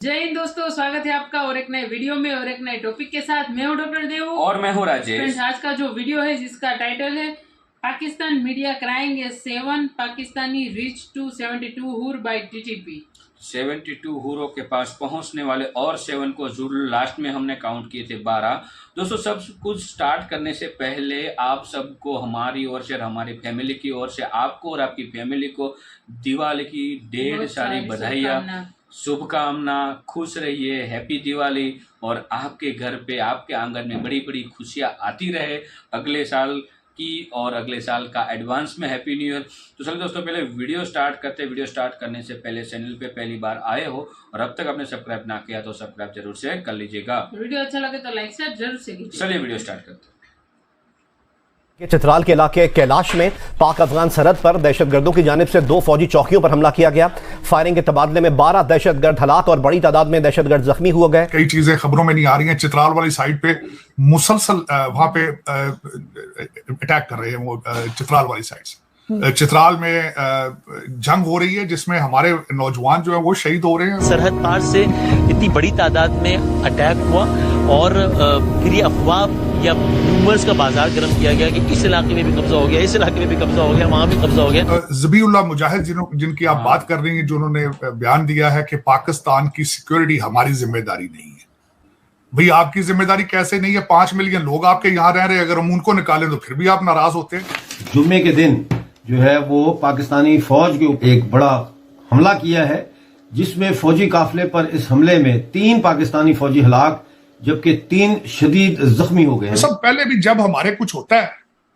जय हिंद दोस्तों, स्वागत है आपका और एक नए वीडियो में और एक नए टॉपिक के साथ। मैं हूं डॉक्टर देव और मैं हूं राजेश। फ्रेंड्स, आज का जो वीडियो है जिसका टाइटल है Pakistan media crying 7 Pakistani reach to 72 हुर बाय टीटीपी। 72 हुरों के पास पहुंचने वाले और 7 को जरूर लास्ट में हमने काउंट किए थे 12। दोस्तों, सब कुछ स्टार्ट करने से पहले आप सबको हमारी ओर से और हमारी फैमिली की ओर से आपको और आपकी फैमिली को दिवाली की ढेर सारी बधाइयाँ, शुभकामना। खुश रहिए, हैप्पी दिवाली, और आपके घर पे आपके आंगन में बड़ी बड़ी खुशियाँ आती रहे अगले साल की, और अगले साल का एडवांस में हैप्पी न्यू ईयर। तो चलिए दोस्तों, पहले वीडियो स्टार्ट करते हैं। वीडियो स्टार्ट करने से पहले चैनल पे पहली बार आए हो और अब तक आपने सब्सक्राइब ना किया तो सब्सक्राइब जरूर से कर लीजिएगा। वीडियो अच्छा लगे तो लाइक शेयर जरूर से कीजिए। चलिए वीडियो स्टार्ट करते हैं। चित्राल के इलाके कैलाश में पाक अफगान सरहद पर दहशतगर्दों की जानिब से 2 फौजी चौकियों पर हमला किया गया। फायरिंग के तबादले में 12 दहशतगर्द हलाक और बड़ी तादाद में दहशतगर्द जख्मी हुए गए। कई चीजें खबरों में नहीं आ रही हैं। चित्राल वाली साइड पे मुसलसल वहां पे अटैक कर रहे हैं वो चित्राल वाली साइड से। चित्राल में जंग हो रही है जिसमें हमारे नौजवान जो है वो शहीद हो रहे हैं। सरहद पार से इतनी बड़ी तादाद में अटैक हुआ और फिर ये अफवाह या रूमर्स का बाजार गर्म किया गया कि इस इलाके में भी कब्जा हो गया, इस इलाके में भी कब्जा हो गया, वहां भी कब्जा हो गया। ज़बीउल्लाह मुजाहिद जिनकी आप बात कर रही हैं, जिन्होंने बयान दिया है कि पाकिस्तान की सिक्योरिटी हमारी जिम्मेदारी नहीं है। भाई, आपकी जिम्मेदारी कैसे नहीं है? 5 मिलियन लोग आपके यहाँ रह रहे हैं, अगर हम उनको निकालें तो फिर भी आप नाराज होते हैं। जुम्मे के दिन जो है वो पाकिस्तानी फौज के ऊपर एक बड़ा हमला किया है, जिसमें फौजी काफिले पर इस हमले में 3 पाकिस्तानी फौजी हलाक जबकि 3 शदीद जख्मी हो गए हैं। सब पहले भी जब हमारे कुछ होता है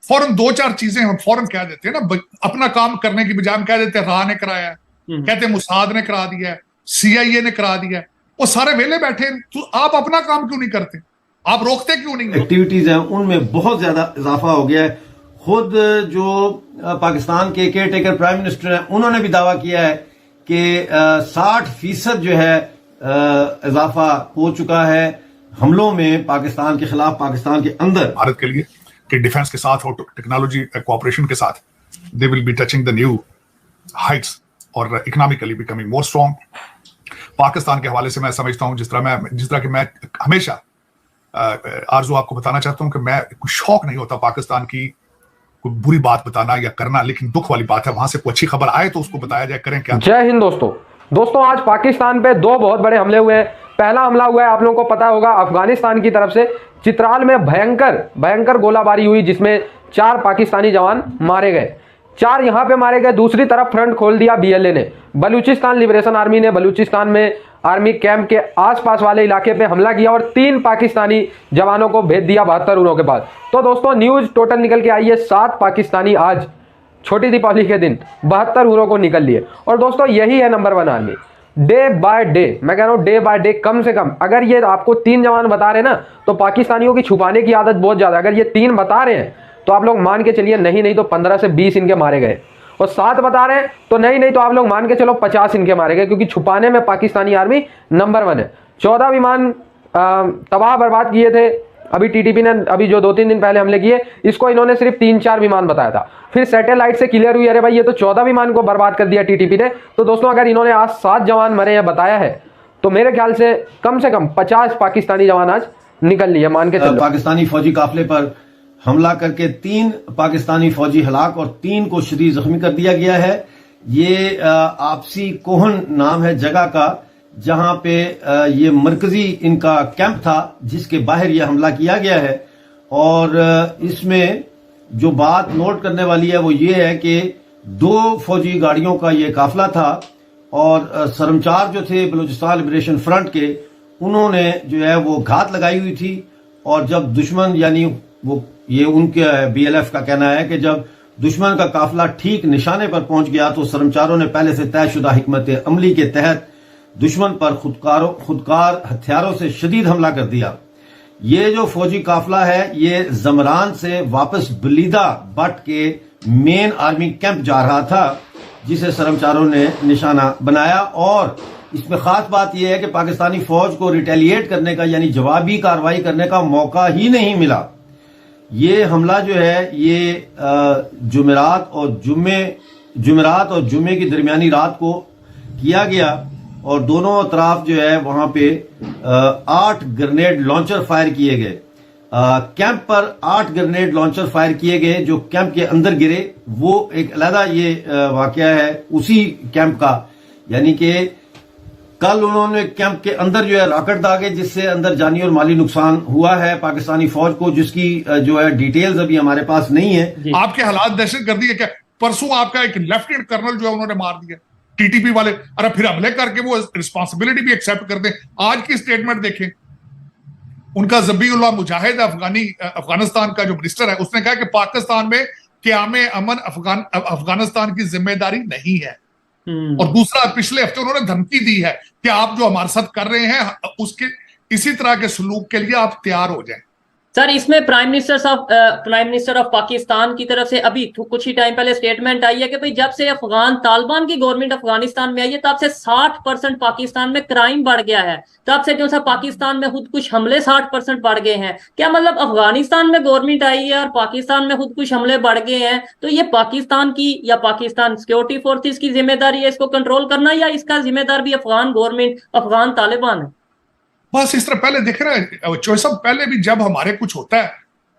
फौरन 2-4 चीजें हम फौरन कह देते हैं ना, अपना काम करने की बजाय हम कह देते हैं राह ने कराया है, कहते हैं मुसाद ने करा दिया है, CIA ने करा दिया है। वो सारे वेले बैठे, तो आप अपना काम क्यों नहीं करते? आप रोकते क्यों नहीं? एक्टिविटीज हैं उनमें बहुत ज्यादा इजाफा हो गया है। खुद जो पाकिस्तान के केयर टेकर प्राइम मिनिस्टर हैं, उन्होंने भी दावा किया है कि 60% जो है इजाफा हो चुका है हमलों में पाकिस्तान के खिलाफ, पाकिस्तान के अंदर। भारत के लिए कि डिफेंस के साथ और टेक्नोलॉजी कोऑपरेशन के साथ they will be touching the new heights और economically becoming more strong. Pakistan के हवाले से मैं समझता हूं, जिस तरह कि मैं हमेशा आरजू आपको बताना चाहता हूं कि मैं कोई शौक नहीं होता पाकिस्तान की कोई बुरी बात बताना या करना, लेकिन दुख वाली बात है वहां से कोई अच्छी खबर आए तो उसको बताया जाए। करें क्या? जय हिंद दोस्तों, आज पाकिस्तान पे 2 बहुत बड़े हमले हुए हैं। पहला हमला हुआ है, आप लोगों को पता होगा, अफगानिस्तान की तरफ से चित्राल में भयंकर गोलाबारी हुई, जिसमें 4 पाकिस्तानी जवान मारे गए। 4 यहाँ पे मारे गए। दूसरी तरफ फ्रंट खोल दिया BLA ने। बलूचिस्तान लिबरेशन आर्मी ने बलूचिस्तान में आर्मी कैंप के आसपास वाले इलाके पे हमला किया और 3 पाकिस्तानी जवानों को भेज दिया 72 हुरों के पास। तो दोस्तों, न्यूज टोटल निकल के आई है 7 पाकिस्तानी आज छोटी दीपावली के दिन 72 हुरों को निकल लिए। और दोस्तों, यही है number 1 army. Day by day, मैं कह रहा हूँ डे बाय डे, कम से कम अगर ये आपको 3 जवान बता रहे हैं ना, तो पाकिस्तानियों की छुपाने की आदत बहुत ज्यादा। अगर ये 3 बता रहे हैं तो आप लोग मान के चलिए नहीं तो 15 से 20 इनके मारे गए, और 7 बता रहे हैं तो नहीं तो आप लोग मान के चलो 50 इनके मारे गए, क्योंकि छुपाने में पाकिस्तानी आर्मी नंबर 1 है। 14 विमान तबाह बर्बाद किए थे अभी टीटीपी ने, अभी जो 2-3 दिन पहले हमले किए, इसको इन्होंने सिर्फ 3-4 विमान बताया था। फिर सैटेलाइट से क्लियर हुई, अरे भाई ये तो 14 विमान को बर्बाद कर दिया टीटीपी ने। तो दोस्तों, अगर इन्होंने आज 7 जवान मरे या बताया है, तो मेरे ख्याल से कम 50 पाकिस्तानी जवान आज निकल लिए, मान के चलो। पाकिस्तानी फौजी काफिले पर हमला करके 3 पाकिस्तानी फौजी हलाक और 3 को शदीद जख्मी कर दिया गया है। ये आपसी कोहन नाम है जगह का, जहां पे ये मरकजी इनका कैंप था, जिसके बाहर यह हमला किया गया है। और इसमें जो बात नोट करने वाली है वो ये है कि 2 फौजी गाड़ियों का ये काफिला था, और सरमचार जो थे बलूचिस्तान लिबरेशन फ्रंट के, उन्होंने जो है वो घात लगाई हुई थी। और जब दुश्मन, यानी वो ये उनके BLF का कहना है कि जब दुश्मन का काफिला ठीक निशाने पर पहुंच गया तो सरमचारों ने पहले से तयशुदा हिकमत अमली के तहत दुश्मन पर खुदकार हथियारों से शदीद हमला कर दिया। ये जो फौजी काफिला है ये जमरान से वापस बलीदा बट के मेन आर्मी कैंप जा रहा था, जिसे सरमचारों ने निशाना बनाया। और इसमें खास बात यह है कि पाकिस्तानी फौज को रिटेलिएट करने का, यानी जवाबी कार्रवाई करने का मौका ही नहीं मिला। ये हमला जो है ये जुमेरात और जुम्मे की दरमियानी रात को किया गया। और दोनों तरफ जो है वहां पे 8 ग्रेनेड लॉन्चर फायर किए गए। कैंप पर 8 ग्रेनेड लॉन्चर फायर किए गए जो कैंप के अंदर गिरे। वो एक अलग ये वाकया है उसी कैंप का, यानी कि कल उन्होंने कैंप के अंदर जो है रॉकेट दागे जिससे अंदर जानी और माली नुकसान हुआ है पाकिस्तानी फौज को, जिसकी जो है डिटेल्स अभी हमारे पास नहीं है। आपके हालात दहशतगर्दी है क्या? परसों आपका एक लेफ्टिनेंट कर्नल जो है उन्होंने मार दिया टीटीपी वाले, अरे फिर हमले करके वो रिस्पॉन्सिबिलिटी भी एक्सेप्ट कर दें। आज की स्टेटमेंट देखें, उनका ज़बीउल्लाह मुजाहिद अफगानिस्तान का जो मिनिस्टर है उसने कहा कि पाकिस्तान में क़याम अमन अफगानिस्तान की जिम्मेदारी नहीं है। और दूसरा, पिछले हफ्ते उन्होंने धमकी दी है कि आप जो हमारे साथ कर रहे हैं उसके इसी तरह के सलूक के लिए आप तैयार हो जाएं। सर, इसमें प्राइम मिनिस्टर ऑफ पाकिस्तान की तरफ से अभी कुछ ही टाइम पहले स्टेटमेंट आई है कि भाई जब से अफगान तालिबान की गवर्नमेंट अफगानिस्तान में आई है तब से 60% पाकिस्तान में क्राइम बढ़ गया है। तब से जो सा पाकिस्तान में खुदकुश हमले 60% बढ़ गए हैं। क्या मतलब अफगानिस्तान में गवर्नमेंट आई है और पाकिस्तान में खुदकुश हमले बढ़ गए हैं, तो ये पाकिस्तान की या पाकिस्तान सिक्योरिटी फोर्सेस की जिम्मेदारी है इसको कंट्रोल करना, या इसका जिम्मेदार भी अफगान गवर्नमेंट अफगान तालिबान है? बस इस तरह पहले दिख रहा है चॉइस। पहले भी जब हमारे कुछ होता है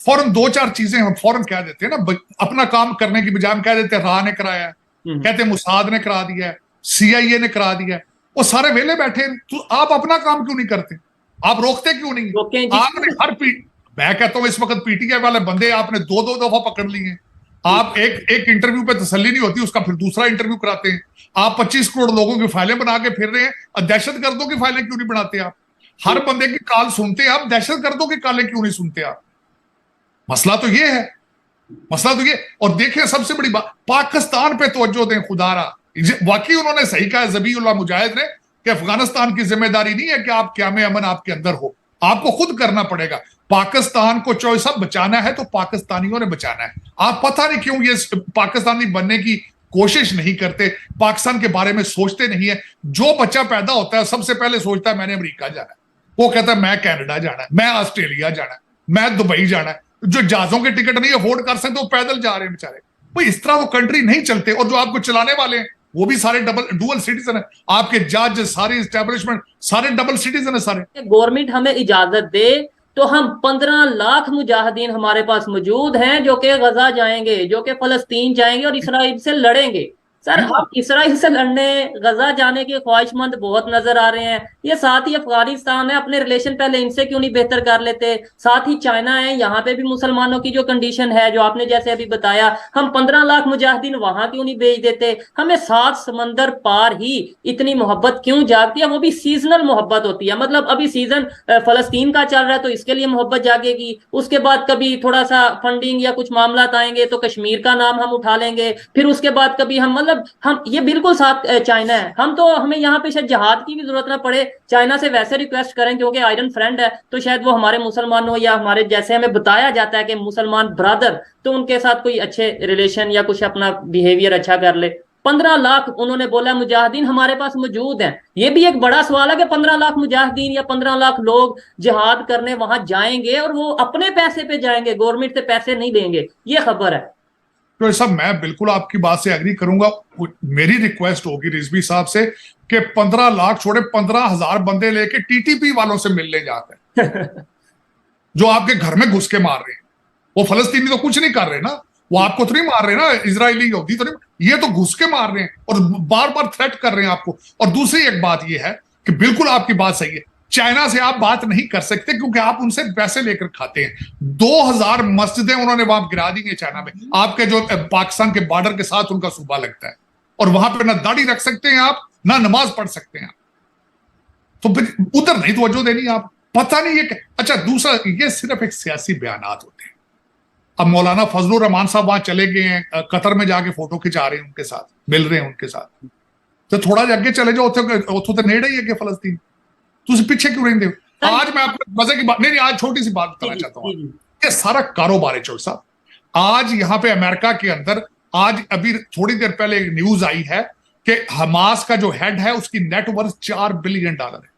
फौरन 2-4 चीजें हम फौरन कह देते हैं ना, अपना काम करने की बजाय हम कह देते हैं राह ने कराया है, कहते हैं मुसाद ने करा दिया है, CIA ने करा दिया है। वो सारे वेले बैठे, तो आप अपना काम क्यों नहीं करते? आप रोकते क्यों नहीं? आपने मैं कहता हूं इस वक्त PTI वाले बंदे आपने 2-2 दफा पकड़ लिए। आप एक इंटरव्यू पे तसल्ली नहीं होती, उसका फिर दूसरा इंटरव्यू कराते हैं। आप 25 करोड़ लोगों की फाइलें बना के फिर रहे हैं, दहशतगर्दों की फाइलें क्यों नहीं बनाते आप? हर बंदे की कॉल सुनते हैं आप, दहशतगर्दों की कॉलें क्यों नहीं सुनते आप? मसला तो ये है, मसला तो ये। और देखिए सबसे बड़ी बात, पाकिस्तान पे तवज्जो दें खुदारा। वाकई उन्होंने सही कहा ज़बीउल्लाह मुजाहिद ने कि अफगानिस्तान की जिम्मेदारी नहीं है कि आप क़याम अमन आपके अंदर हो, आपको खुद करना पड़ेगा। पाकिस्तान को चॉइस अब बचाना है तो पाकिस्तानियों ने बचाना है। आप पता नहीं क्यों ये पाकिस्तानी बनने की कोशिश नहीं करते, पाकिस्तान के बारे में सोचते नहीं है। जो बच्चा पैदा होता है सबसे पहले सोचता है मैंने अमेरिका जाना है, वो कहता है मैं कनाडा जाना है, मैं ऑस्ट्रेलिया जाना है, मैं दुबई जाना है। जो जहाजों के टिकट नहीं अफोर्ड कर सकते वो पैदल जा रहे हैं बेचारे। भाई इस तरह वो कंट्री नहीं चलते। और जो आपको चलाने वाले हैं वो भी सारे डुअल सिटीजन है, आपके जज, सारी एस्टेब्लिशमेंट सारे डबल सिटीजन है सारे। गवर्नमेंट हमें इजाजत दे तो हम 15 लाख मुजाहिदीन हमारे पास मौजूद हैं जो कि गजा जाएंगे, जो कि फलस्तीन जाएंगे और इसराइल से लड़ेंगे। सर, अब इसराइल से लड़ने, गजा जाने के ख्वाहिशमंद बहुत नजर आ रहे हैं। ये साथ ही अफगानिस्तान है, अपने रिलेशन पहले इनसे क्यों नहीं बेहतर कर लेते? साथ ही चाइना है, यहाँ पे भी मुसलमानों की जो कंडीशन है जो आपने जैसे अभी बताया, हम 15 लाख मुजाहिदीन वहां क्यों नहीं भेज देते? हमें 7 समंदर पार ही इतनी मोहब्बत क्यों जागती है? वो भी सीजनल मोहब्बत होती है। मतलब अभी सीजन फलस्तीन का चल रहा है तो इसके लिए मोहब्बत जागेगी, उसके बाद कभी थोड़ा सा फंडिंग या कुछ मामला आएंगे तो कश्मीर का नाम हम उठा लेंगे, फिर उसके बाद कभी हम हम ये बिल्कुल साथ चाइना है, हम तो हमें यहाँ पे शायद जहाद की भी जरूरत ना पड़े, चाइना से वैसे रिक्वेस्ट करें क्योंकि आयरन फ्रेंड है, तो शायद वो हमारे मुसलमानों या हमारे जैसे हमें बताया जाता है कि मुसलमान ब्रदर, तो उनके साथ कोई अच्छे रिलेशन या कुछ अपना बिहेवियर अच्छा कर ले। 15 लाख उन्होंने बोला मुजाहिदीन हमारे पास मौजूद हैं। ये भी एक बड़ा सवाल है कि 15 लाख मुजाहिदीन या 15 लाख लोग जिहाद करने वहां जाएंगे और वो अपने पैसे पे जाएंगे, गवर्नमेंट से पैसे नहीं देंगे, ये खबर है। तो सब मैं बिल्कुल आपकी बात से एग्री करूंगा। मेरी रिक्वेस्ट होगी रिजवी साहब से कि 15 लाख छोड़े 15,000 बंदे लेके TTP वालों से मिलने जाते हैं जो आपके घर में घुस के मार रहे हैं। वो फलस्तीनी तो कुछ नहीं कर रहे ना, वो आपको तो नहीं मार रहे ना, इजरायली यहूदी तो नहीं, ये तो घुस के मार रहे हैं और बार बार थ्रेट कर रहे हैं आपको। और दूसरी एक बात ये है कि बिल्कुल आपकी बात सही है, चाइना से आप बात नहीं कर सकते क्योंकि आप उनसे पैसे लेकर खाते हैं। 2000 मस्जिदें उन्होंने वहां गिरा दी हैं चाइना में, आपके जो पाकिस्तान के बॉर्डर के साथ उनका सूबा लगता है, और वहां पे ना दाढ़ी रख सकते हैं आप, ना नमाज पढ़ सकते हैं आप, तो फिर उधर नहीं तवज्जो देनी आप। पता नहीं ये अच्छा। दूसरा, ये सिर्फ एक सियासी बयानात होते हैं। अब मौलाना फजलुर रहमान साहब वहां चले गए हैं, कतर में जाके फोटो खिंचा रहे हैं उनके साथ, मिल रहे हैं उनके साथ, तो थोड़ा अगे चले जाओ, उतो तो नेड़े ही है कि फलस्तीन, तुझे पीछे क्यों रहेंगे? आज मैं आपको मजे की बात नहीं, आज छोटी सी बात बताना चाहता हूँ। ये सारा कारोबार है चौक साहब। आज यहाँ पे अमेरिका के अंदर, आज अभी थोड़ी देर पहले एक न्यूज आई है कि हमास का जो हेड है उसकी नेटवर्थ $4 बिलियन है।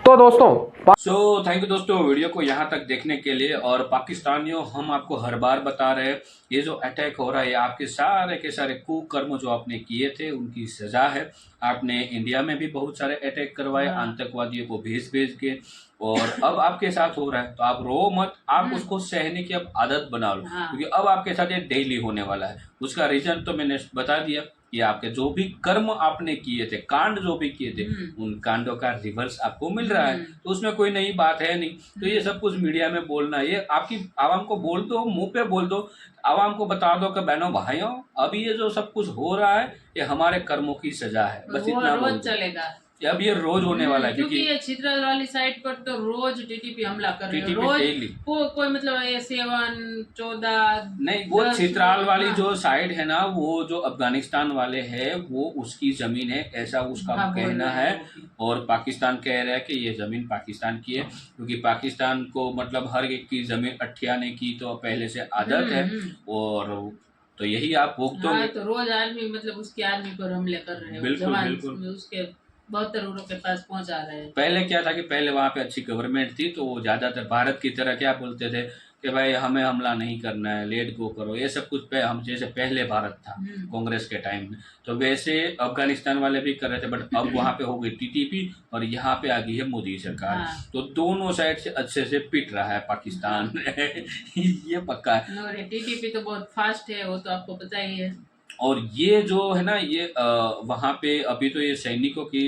तो दोस्तों सो थैंक यू दोस्तों वीडियो को यहाँ तक देखने के लिए। और पाकिस्तानियों, हम आपको हर बार बता रहे हैं ये जो अटैक हो रहा है, आपके सारे के सारे कुकर्म जो आपने किए थे उनकी सजा है। आपने इंडिया में भी बहुत सारे अटैक करवाए आतंकवादियों को भेज भेज के, और अब आपके साथ हो रहा है तो आप रो मत, आप उसको सहने की अब आदत बना लो, क्योंकि अब आपके साथ ये डेली होने वाला है। उसका रीजन तो मैंने बता दिया कि आपके जो भी कर्म आपने किए थे, कांड जो भी किए थे, उन कांडों का रिवर्स आपको मिल रहा है, तो उसमें कोई नई बात है नहीं। तो ये सब कुछ मीडिया में बोलना, ये आपकी आवाम को बोल दो, मुंह पे बोल दो, आवाम को बता दो कि बहनों भाइयों, अभी ये जो सब कुछ हो रहा है ये हमारे कर्मों की सजा है, बस इतना बोल दो। चलेगा, अब ये रोज होने वाला है, क्योंकि ये चित्राल वाली साइड पर तो रोज टीटीपी हमला कर रहे हैं, रोज डेली। कोई मतलब ये 7, 14 नहीं, वो 10, चित्राल वाली हाँ। जो साइड है ना, वो जो अफगानिस्तान वाले है वो उसकी जमीन है, ऐसा उसका कहना है। और पाकिस्तान कह रहा है कि ये जमीन पाकिस्तान की है, क्योंकि पाकिस्तान को मतलब हर एक की जमीन अठियाने की तो पहले से आदत है। और तो यही आप भुगतोगे। तो रोज आर्मी मतलब उसकी आर्मी पर हमले कर रहे हैं, बिल्कुल बिल्कुल। उसके 72 के पास पहुंचा रहे हैं। पहले क्या था कि पहले वहाँ पे अच्छी गवर्नमेंट थी, तो वो ज्यादातर भारत की तरह क्या बोलते थे कि भाई हमें हमला नहीं करना है, लेट गो करो, ये सब कुछ पे हम जैसे पहले भारत था कांग्रेस के टाइम में, तो वैसे अफगानिस्तान वाले भी कर रहे थे। बट अब वहाँ पे हो गई टीटीपी और यहाँ पे आ गई है मोदी सरकार, तो दोनों साइड से अच्छे से पिट रहा है पाकिस्तान। ये पक्का है। और टीटीपी तो बहुत फास्ट है, वो तो आपको पता ही है। और ये जो है ना, ये वहाँ पे अभी तो ये सैनिकों की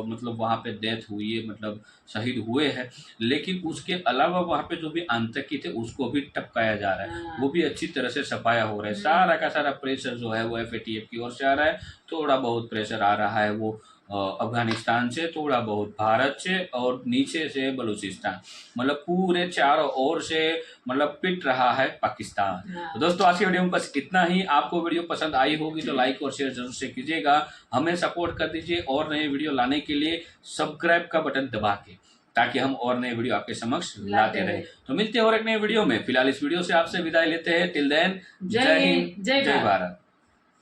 मतलब वहाँ पे डेथ हुई है, मतलब शहीद हुए हैं, लेकिन उसके अलावा वहाँ पे जो भी आतंकी थे उसको भी टपकाया जा रहा है, वो भी अच्छी तरह से सफाया हो रहा है। सारा का सारा प्रेशर जो है वो FATF की ओर से आ रहा है, थोड़ा बहुत प्रेशर आ रहा है वो अफगानिस्तान से, थोड़ा बहुत भारत से, और नीचे से बलूचिस्तान, मतलब पूरे चारों ओर से मतलब पिट रहा है पाकिस्तान। तो दोस्तों आज की वीडियो में बस इतना ही। आपको वीडियो पसंद आई होगी तो लाइक और शेयर जरूर से कीजिएगा, हमें सपोर्ट कर दीजिए, और नए वीडियो लाने के लिए सब्सक्राइब का बटन दबा के, ताकि हम और नए वीडियो आपके समक्ष लाते रहे। तो मिलते हैं और एक नए वीडियो में। फिलहाल इस वीडियो से आपसे विदाई लेते हैं। टिल देन, जय हिंद, जय भारत।